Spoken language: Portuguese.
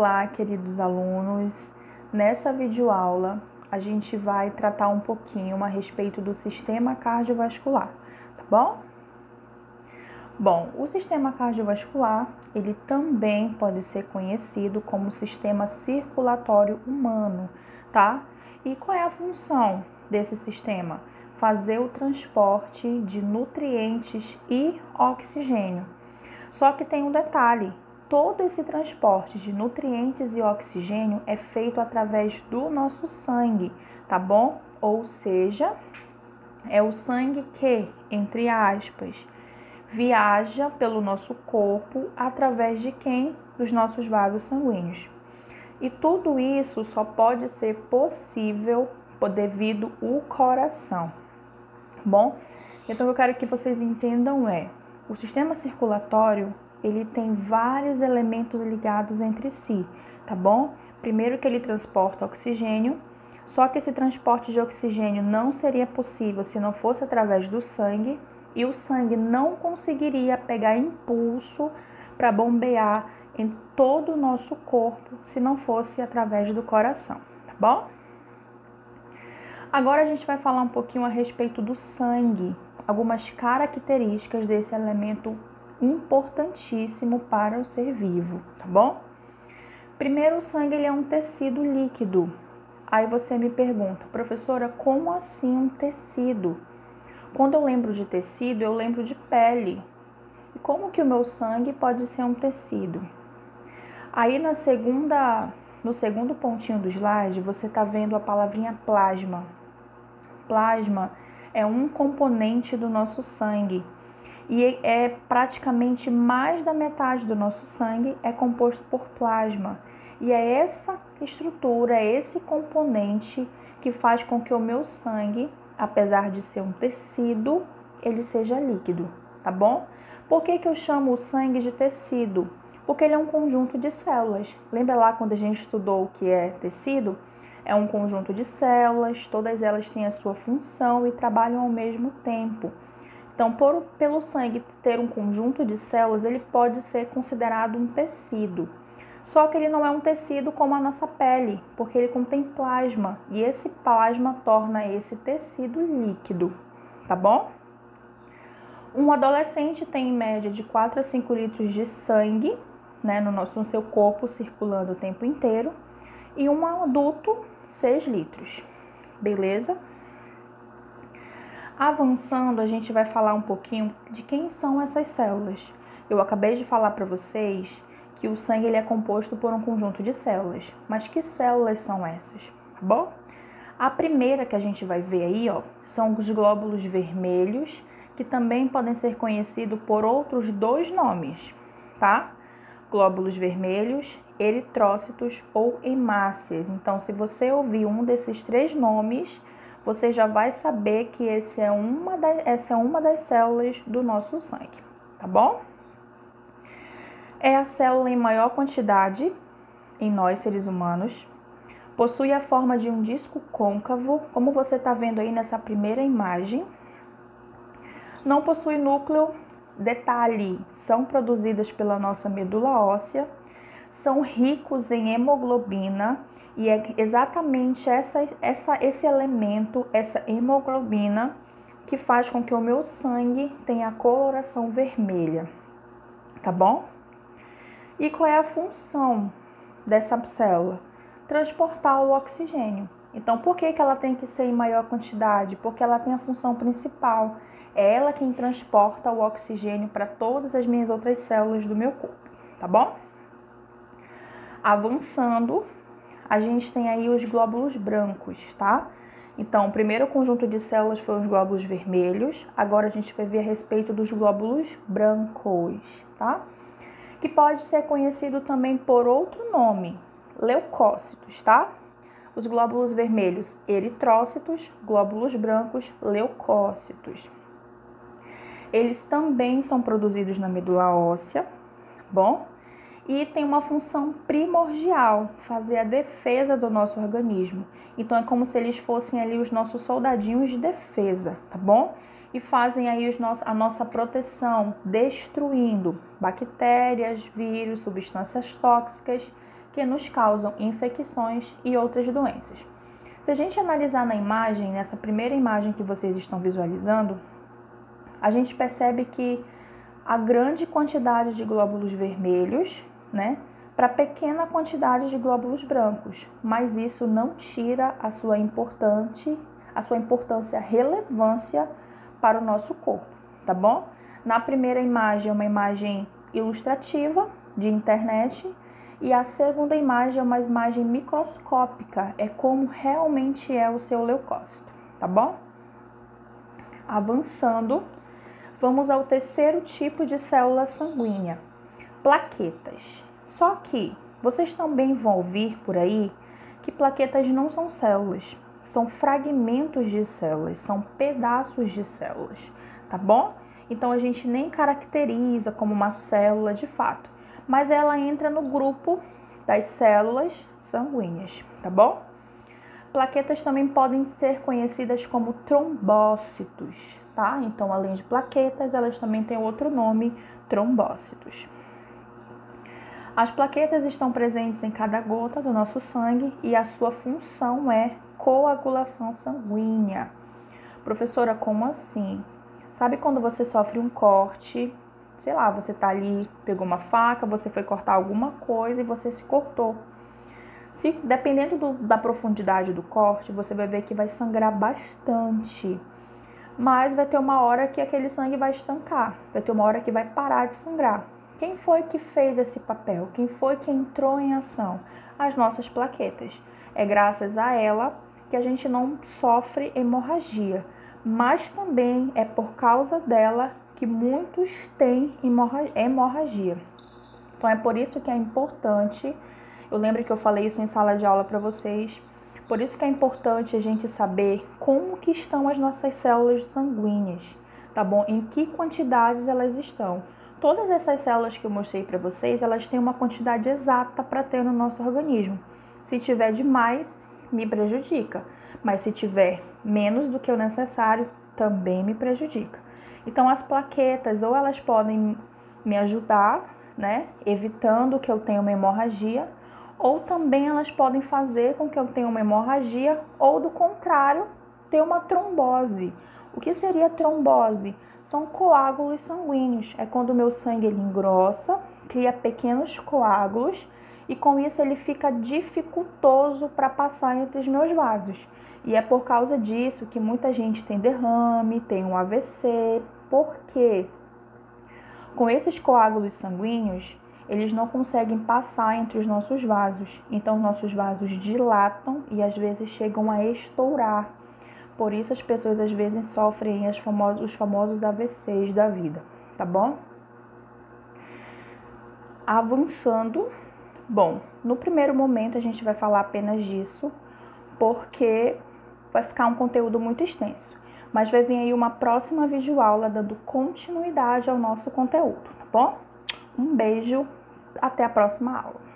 Olá, queridos alunos. Nessa videoaula, a gente vai tratar um pouquinho a respeito do sistema cardiovascular, tá bom? Bom, o sistema cardiovascular, ele também pode ser conhecido como sistema circulatório humano, tá? E qual é a função desse sistema? Fazer o transporte de nutrientes e oxigênio. Só que tem um detalhe: todo esse transporte de nutrientes e oxigênio é feito através do nosso sangue, tá bom? Ou seja, é o sangue que, entre aspas, viaja pelo nosso corpo através de quem? Dos nossos vasos sanguíneos. E tudo isso só pode ser possível devido ao coração, tá bom? Então, o que eu quero que vocês entendam é: o sistema circulatório, ele tem vários elementos ligados entre si, tá bom? Primeiro que ele transporta oxigênio, só que esse transporte de oxigênio não seria possível se não fosse através do sangue, e o sangue não conseguiria pegar impulso para bombear em todo o nosso corpo se não fosse através do coração, tá bom? Agora a gente vai falar um pouquinho a respeito do sangue, algumas características desse elemento importantíssimo para o ser vivo, tá bom? Primeiro, o sangue ele é um tecido líquido. Aí você me pergunta: professora, como assim um tecido? Quando eu lembro de tecido, eu lembro de pele. E como que o meu sangue pode ser um tecido? Aí no segundo pontinho do slide, você está vendo a palavrinha plasma. Plasma é um componente do nosso sangue e é praticamente mais da metade do nosso sangue é composto por plasma. E é essa estrutura, é esse componente que faz com que o meu sangue, apesar de ser um tecido, ele seja líquido, tá bom? Por que eu chamo o sangue de tecido? Porque ele é um conjunto de células. Lembra lá quando a gente estudou o que é tecido? É um conjunto de células, todas elas têm a sua função e trabalham ao mesmo tempo. Então, pelo sangue ter um conjunto de células, ele pode ser considerado um tecido. Só que ele não é um tecido como a nossa pele, porque ele contém plasma, e esse plasma torna esse tecido líquido, tá bom? Um adolescente tem em média de 4 a 5 litros de sangue, né, no seu corpo, circulando o tempo inteiro, e um adulto 6 litros, beleza? Avançando, a gente vai falar um pouquinho de quem são essas células. Eu acabei de falar para vocês que o sangue ele é composto por um conjunto de células, mas que células são essas, tá bom? A primeira que a gente vai ver aí, ó, são os glóbulos vermelhos, que também podem ser conhecidos por outros dois nomes, tá? Glóbulos vermelhos, eritrócitos ou hemácias. Então, se você ouvir um desses três nomes, você já vai saber que essa é uma das células do nosso sangue, tá bom? É a célula em maior quantidade em nós, seres humanos. Possui a forma de um disco côncavo, como você está vendo aí nessa primeira imagem. Não possui núcleo. Detalhe, são produzidas pela nossa medula óssea, são ricos em hemoglobina e é exatamente esse elemento, essa hemoglobina, que faz com que o meu sangue tenha a coloração vermelha, tá bom? E qual é a função dessa célula? Transportar o oxigênio. Então, por que ela tem que ser em maior quantidade? Porque ela tem a função principal. É ela quem transporta o oxigênio para todas as minhas outras células do meu corpo, tá bom? Avançando, a gente tem aí os glóbulos brancos, tá? Então, o primeiro conjunto de células foi os glóbulos vermelhos. Agora a gente vai ver a respeito dos glóbulos brancos, tá? Que pode ser conhecido também por outro nome, leucócitos, tá? Os glóbulos vermelhos, eritrócitos, glóbulos brancos, leucócitos. Eles também são produzidos na medula óssea, bom? E tem uma função primordial, fazer a defesa do nosso organismo. Então, é como se eles fossem ali os nossos soldadinhos de defesa, tá bom? E fazem aí a nossa proteção, destruindo bactérias, vírus, substâncias tóxicas que nos causam infecções e outras doenças. Se a gente analisar na imagem, nessa primeira imagem que vocês estão visualizando, a gente percebe que a grande quantidade de glóbulos vermelhos, né, para pequena quantidade de glóbulos brancos, mas isso não tira a sua importância, relevância para o nosso corpo, tá bom? Na primeira imagem é uma imagem ilustrativa de internet e a segunda imagem é uma imagem microscópica, é como realmente é o seu leucócito, tá bom? Avançando, vamos ao terceiro tipo de célula sanguínea, plaquetas. Só que vocês também vão ouvir por aí que plaquetas não são células, são fragmentos de células, são pedaços de células, tá bom? Então a gente nem caracteriza como uma célula de fato, mas ela entra no grupo das células sanguíneas, tá bom? Plaquetas também podem ser conhecidas como trombócitos, tá? Então, além de plaquetas, elas também têm outro nome, trombócitos. As plaquetas estão presentes em cada gota do nosso sangue e a sua função é coagulação sanguínea. Professora, como assim? Sabe quando você sofre um corte, sei lá, você tá ali, pegou uma faca, você foi cortar alguma coisa e você se cortou. Dependendo da profundidade do corte, você vai ver que vai sangrar bastante. Mas vai ter uma hora que aquele sangue vai estancar, vai ter uma hora que vai parar de sangrar. Quem foi que fez esse papel? Quem foi que entrou em ação? As nossas plaquetas. É graças a ela que a gente não sofre hemorragia, mas também é por causa dela que muitos têm hemorragia. Então é por isso que é importante, eu lembro que eu falei isso em sala de aula para vocês, por isso que é importante a gente saber como que estão as nossas células sanguíneas, tá bom? Em que quantidades elas estão. Todas essas células que eu mostrei para vocês, elas têm uma quantidade exata para ter no nosso organismo. Se tiver demais, me prejudica, mas se tiver menos do que o necessário, também me prejudica. Então as plaquetas, ou elas podem me ajudar, né, evitando que eu tenha uma hemorragia, ou também elas podem fazer com que eu tenha uma hemorragia, ou do contrário, ter uma trombose. O que seria trombose? São coágulos sanguíneos. É quando o meu sangue ele engrossa, cria pequenos coágulos e com isso ele fica dificultoso para passar entre os meus vasos. E é por causa disso que muita gente tem derrame, tem um AVC, porque com esses coágulos sanguíneos, eles não conseguem passar entre os nossos vasos. Então, nossos vasos dilatam e às vezes chegam a estourar. Por isso, as pessoas às vezes sofrem os famosos AVCs da vida, tá bom? Avançando, bom, no primeiro momento a gente vai falar apenas disso, porque vai ficar um conteúdo muito extenso. Mas vai vir aí uma próxima videoaula dando continuidade ao nosso conteúdo, tá bom? Um beijo, até a próxima aula.